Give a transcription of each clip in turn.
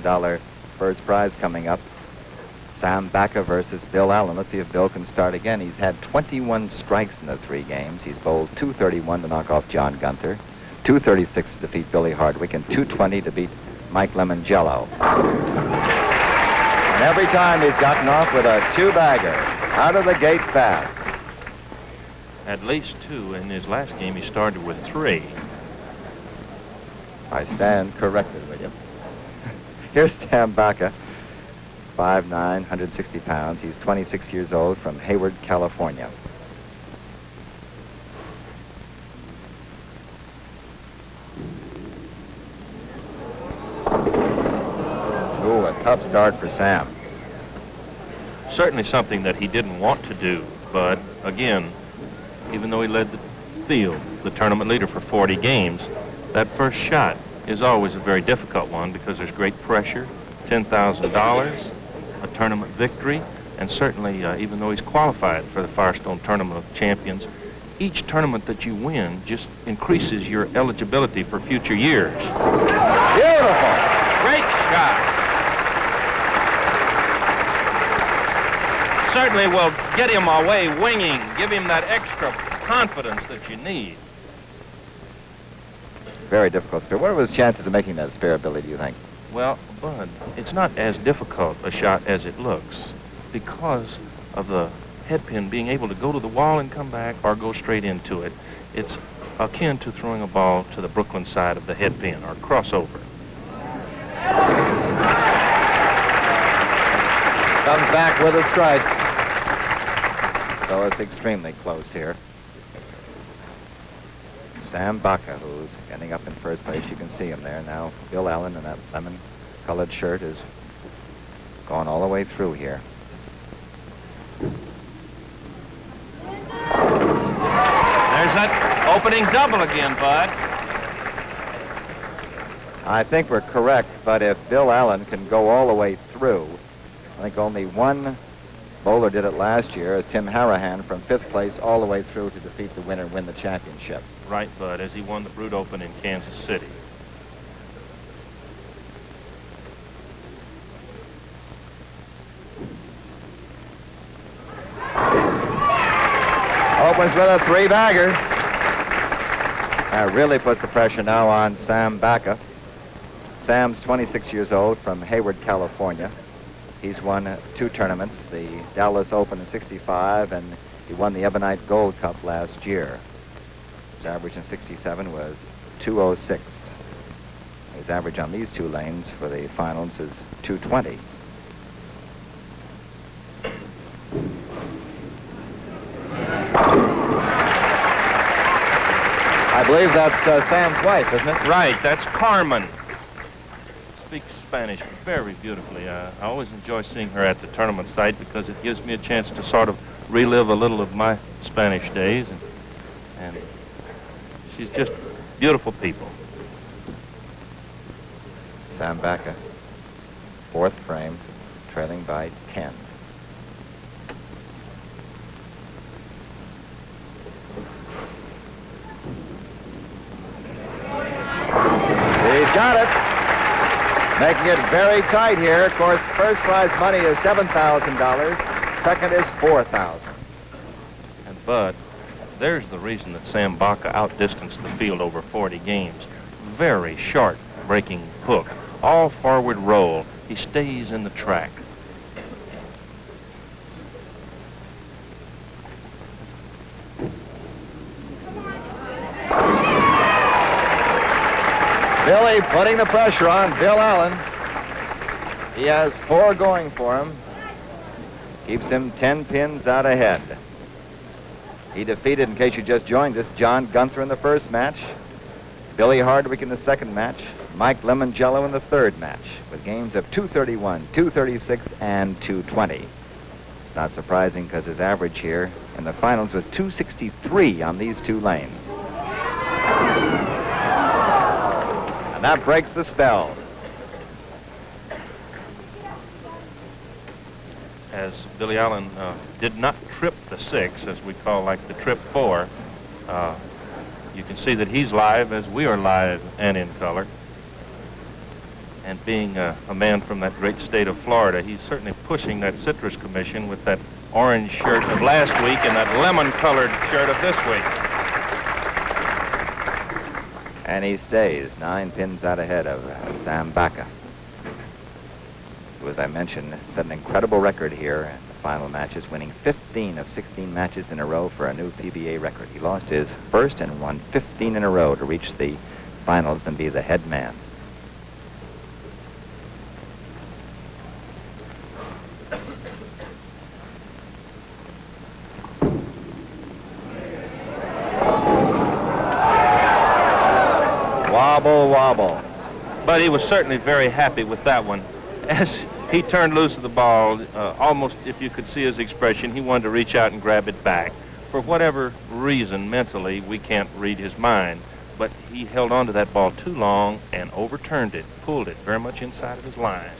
$10,000 first prize coming up. Sam Baca versus Bill Allen. Let's see if Bill can start again. He's had 21 strikes in the 3 games. He's bowled .231 to knock off John Gunther, .236 to defeat Billy Hardwick, and .220 to beat Mike Lemongello. And every time he's gotten off with a 2-bagger. Out of the gate fast. At least 2. In his last game, he started with 3. I stand corrected, William. Here's Sam Baca, 5'9", 160 pounds. He's 26 years old, from Hayward, California. Ooh, a tough start for Sam. Certainly something that he didn't want to do, but again, even though he led the field, the tournament leader for 40 games, that first shot is always a very difficult one because there's great pressure, $10,000, a tournament victory, and certainly even though he's qualified for the Firestone Tournament of Champions, each tournament that you win just increases your eligibility for future years. Beautiful! Great shot. Certainly will get him away winging, give him that extra confidence that you need. Very difficult spare. What are his chances of making that spare, Billy, do you think? Well, Bud, it's not as difficult a shot as it looks because of the headpin being able to go to the wall and come back or go straight into it. It's akin to throwing a ball to the Brooklyn side of the headpin or crossover. Comes back with a strike. So it's extremely close here. Sam Baca, who's ending up in first place. You can see him there now. Bill Allen in that lemon-colored shirt is gone all the way through here. There's that opening double again, Bud. I think we're correct, but if Bill Allen can go all the way through, I think only one bowler did it last year, Tim Harahan, from 5th place all the way through to defeat the winner and win the championship. Right, Bud, as he won the Brute Open in Kansas City. Opens with a 3-bagger. That really puts the pressure now on Sam Baca. Sam's 26 years old, from Hayward, California. He's won 2 tournaments, the Dallas Open in '65, and he won the Ebonite Gold Cup last year. His average in '67 was .206. His average on these 2 lanes for the finals is .220. I believe that's Sam's wife, isn't it? Right, that's Carmen. Speaks Spanish very beautifully. I always enjoy seeing her at the tournament site because it gives me a chance to sort of relive a little of my Spanish days, and she's just beautiful people. Sam Baca, 4th frame, trailing by 10. He's got it. Making it very tight here. Of course, first prize money is $7,000. Second is $4,000. And Bud, there's the reason that Sam Baca outdistanced the field over 40 games. Very short breaking hook. All forward roll. He stays in the track. Billy putting the pressure on Bill Allen. He has 4 going for him. Keeps him 10 pins out ahead. He defeated, in case you just joined us, John Gunther in the first match, Billy Hardwick in the second match, Mike Lemongello in the third match, with games of .231, .236, and .220. It's not surprising because his average here in the finals was .263 on these 2 lanes. And that breaks the spell. As Billy Allen did not trip the 6, as we call like the trip 4, you can see that he's live as we are live and in color. And being a man from that great state of Florida, he's certainly pushing that Citrus Commission with that orange shirt of last week and that lemon-colored shirt of this week. And he stays 9 pins out ahead of Sam Baca, who, as I mentioned, set an incredible record here in the final matches, winning 15 of 16 matches in a row for a new PBA record. He lost his first and won 15 in a row to reach the finals and be the head man. Wobble, wobble. But he was certainly very happy with that one. As he turned loose of the ball, almost, if you could see his expression, he wanted to reach out and grab it back. For whatever reason, mentally, we can't read his mind. But he held on to that ball too long and overturned it, pulled it very much inside of his line.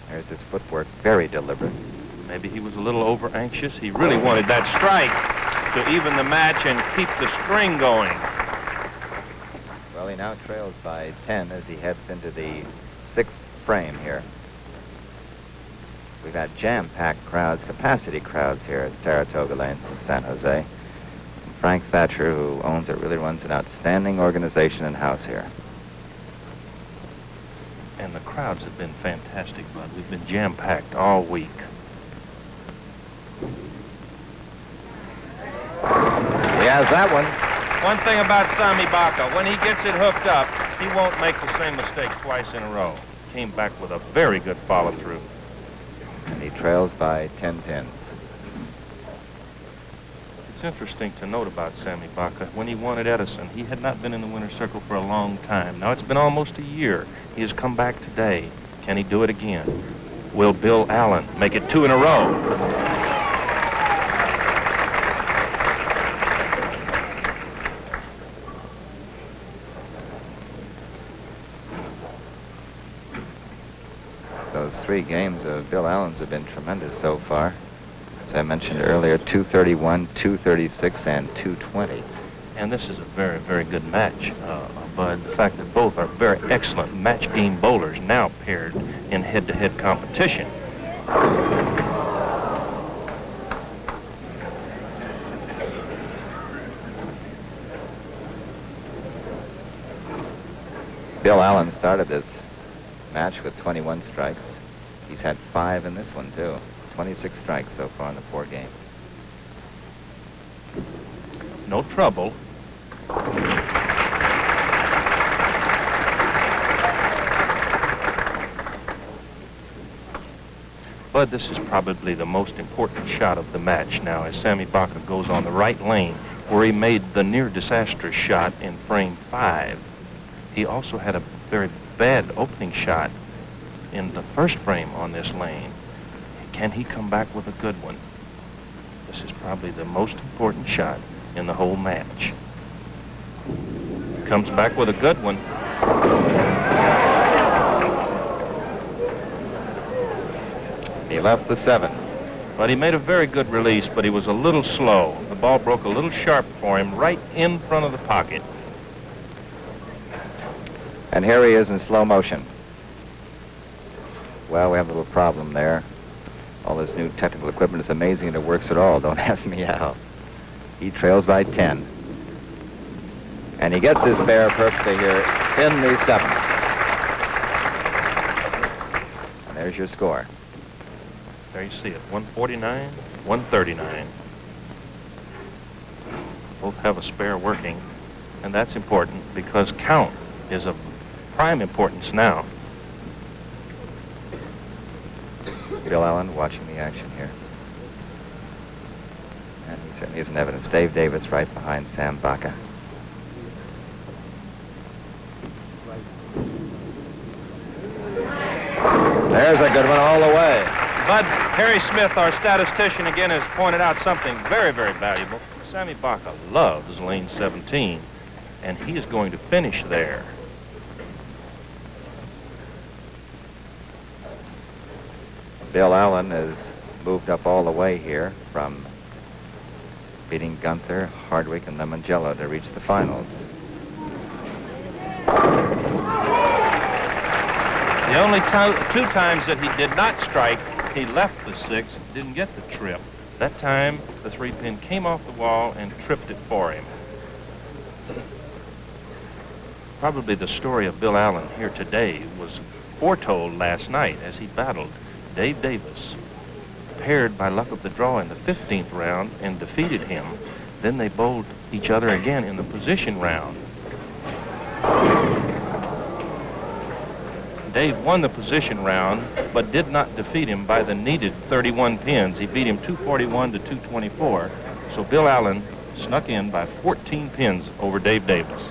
There's his footwork, very deliberate. Maybe he was a little over-anxious. He really wanted that strike to even the match and keep the string going. Well, he now trails by 10 as he heads into the 6th frame here. We've got jam-packed crowds, capacity crowds here at Saratoga Lanes in San Jose. And Frank Thatcher, who owns it, really runs an outstanding organization and house here. And the crowds have been fantastic, Bud. We've been jam-packed all week. He has that one. One thing about Sam Baca, when he gets it hooked up, he won't make the same mistake twice in a row. Came back with a very good follow-through. And he trails by 10 pins. It's interesting to note about Sammy Baca. When he won at Edison, he had not been in the winner's circle for a long time. Now it's been almost a year. He has come back today. Can he do it again? Will Bill Allen make it 2 in a row? Those 3 games of Bill Allen's have been tremendous so far. As I mentioned earlier, 231, 236, and 220. And this is a very, very good match, Bud. The fact that both are very excellent match game bowlers now paired in head-to-head competition. Bill Allen started this match with 21 strikes. He's had 5 in this one, too. 26 strikes so far in the 4 games. No trouble. Bud, this is probably the most important shot of the match now as Sammy Baca goes on the right lane where he made the near disastrous shot in frame 5. He also had a very bad opening shot in the first frame on this lane. Can he come back with a good one? This is probably the most important shot in the whole match. Comes back with a good one. He left the 7. But he made a very good release, but he was a little slow. The ball broke a little sharp for him right in front of the pocket. And here he is in slow motion. Well, we have a little problem there. All this new technical equipment is amazing and it works at all. Don't ask me how. He trails by 10. And he gets his spare perfectly here in the 7th. And there's your score. There you see it, 149, 139. Both have a spare working, and that's important because count is of prime importance now. Bill Allen watching the action here. And he certainly is in evidence. Dave Davis right behind Sam Baca. There's a good one all the way. Bud, Harry Smith, our statistician, again has pointed out something very, very valuable. Sammy Baca loves lane 17, and he is going to finish there. Bill Allen has moved up all the way here from beating Gunther, Hardwick, and Lemongello to reach the finals. The only two times that he did not strike, he left the 6, didn't get the trip. That time, the 3-pin came off the wall and tripped it for him. Probably the story of Bill Allen here today was foretold last night as he battled Dave Davis, paired by luck of the draw in the 15th round and defeated him. Then they bowled each other again in the position round. Dave won the position round, but did not defeat him by the needed 31 pins. He beat him 241 to 224. So Bill Allen snuck in by 14 pins over Dave Davis.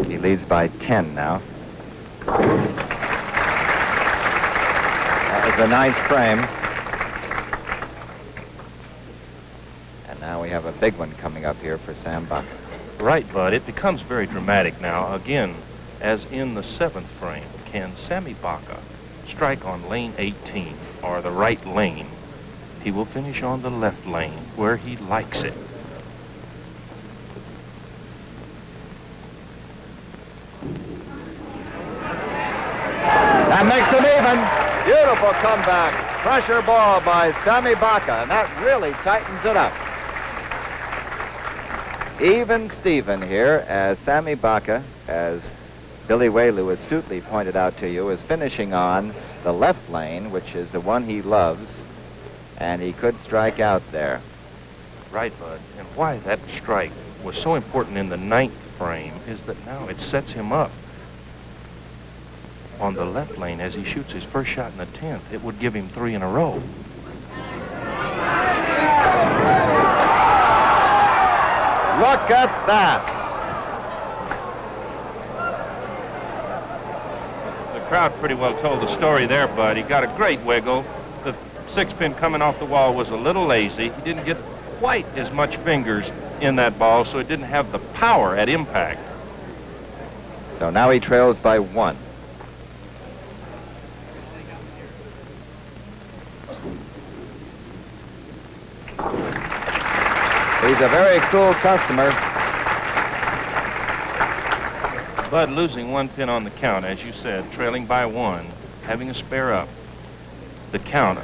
He leads by 10 now. That was a nice frame. And now we have a big one coming up here for Sam Baca. Right, Bud. It becomes very dramatic now. Again, as in the 7th frame, can Sammy Baca strike on lane 18 or the right lane? He will finish on the left lane where he likes it. That makes him even. Beautiful comeback. Pressure ball by Sammy Baca, and that really tightens it up. Even Steven here, as Sammy Baca, as Billy Whaley astutely pointed out to you, is finishing on the left lane, which is the one he loves, and he could strike out there. Right, Bud. And why that strike was so important in the 9th frame is that now it sets him up on the left lane as he shoots his first shot in the 10th. It would give him 3 in a row. Look at that. The crowd pretty well told the story there, Bud. He got a great wiggle. The 6-pin coming off the wall was a little lazy. He didn't get quite as much fingers in that ball, so it didn't have the power at impact. So now he trails by 1. He's a very cool customer. Bud losing 1 pin on the count, as you said, trailing by 1, having a spare up. The count,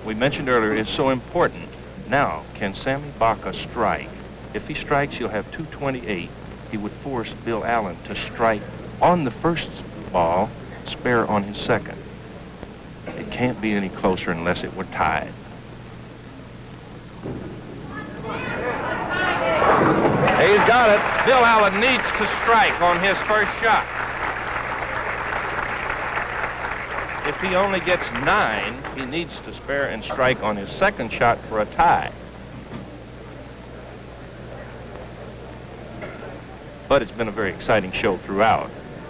we mentioned earlier, is so important. Now, can Sammy Baca strike? If he strikes, he'll have 228. He would force Bill Allen to strike on the first ball, spare on his second. It can't be any closer unless it were tied. He's got it. Bill Allen needs to strike on his first shot. If he only gets 9, he needs to spare and strike on his second shot for a tie. But it's been a very exciting show throughout.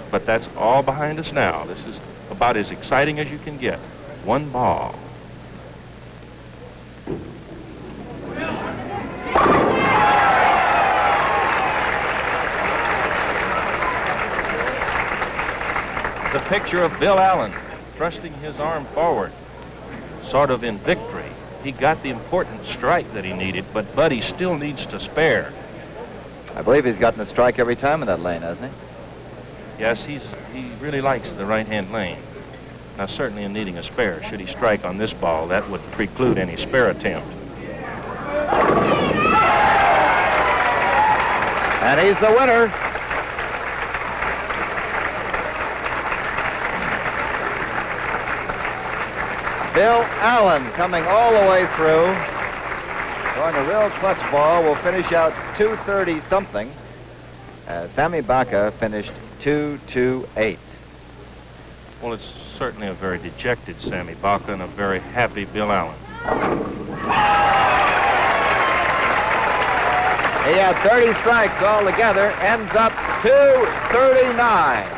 But that's all behind us now. This is about as exciting as you can get. 1 ball. The picture of Bill Allen thrusting his arm forward, sort of in victory. He got the important strike that he needed, but Buddy still needs to spare. I believe he's gotten a strike every time in that lane, hasn't he? Yes, he really likes the right-hand lane. Now, certainly in needing a spare, should he strike on this ball, that would preclude any spare attempt. And he's the winner. Bill Allen coming all the way through. Throwing a real clutch ball, will finish out 230-something. Sammy Baca finished 228. Well, it's certainly a very dejected Sammy Baca and a very happy Bill Allen. He had 30 strikes altogether, ends up 239.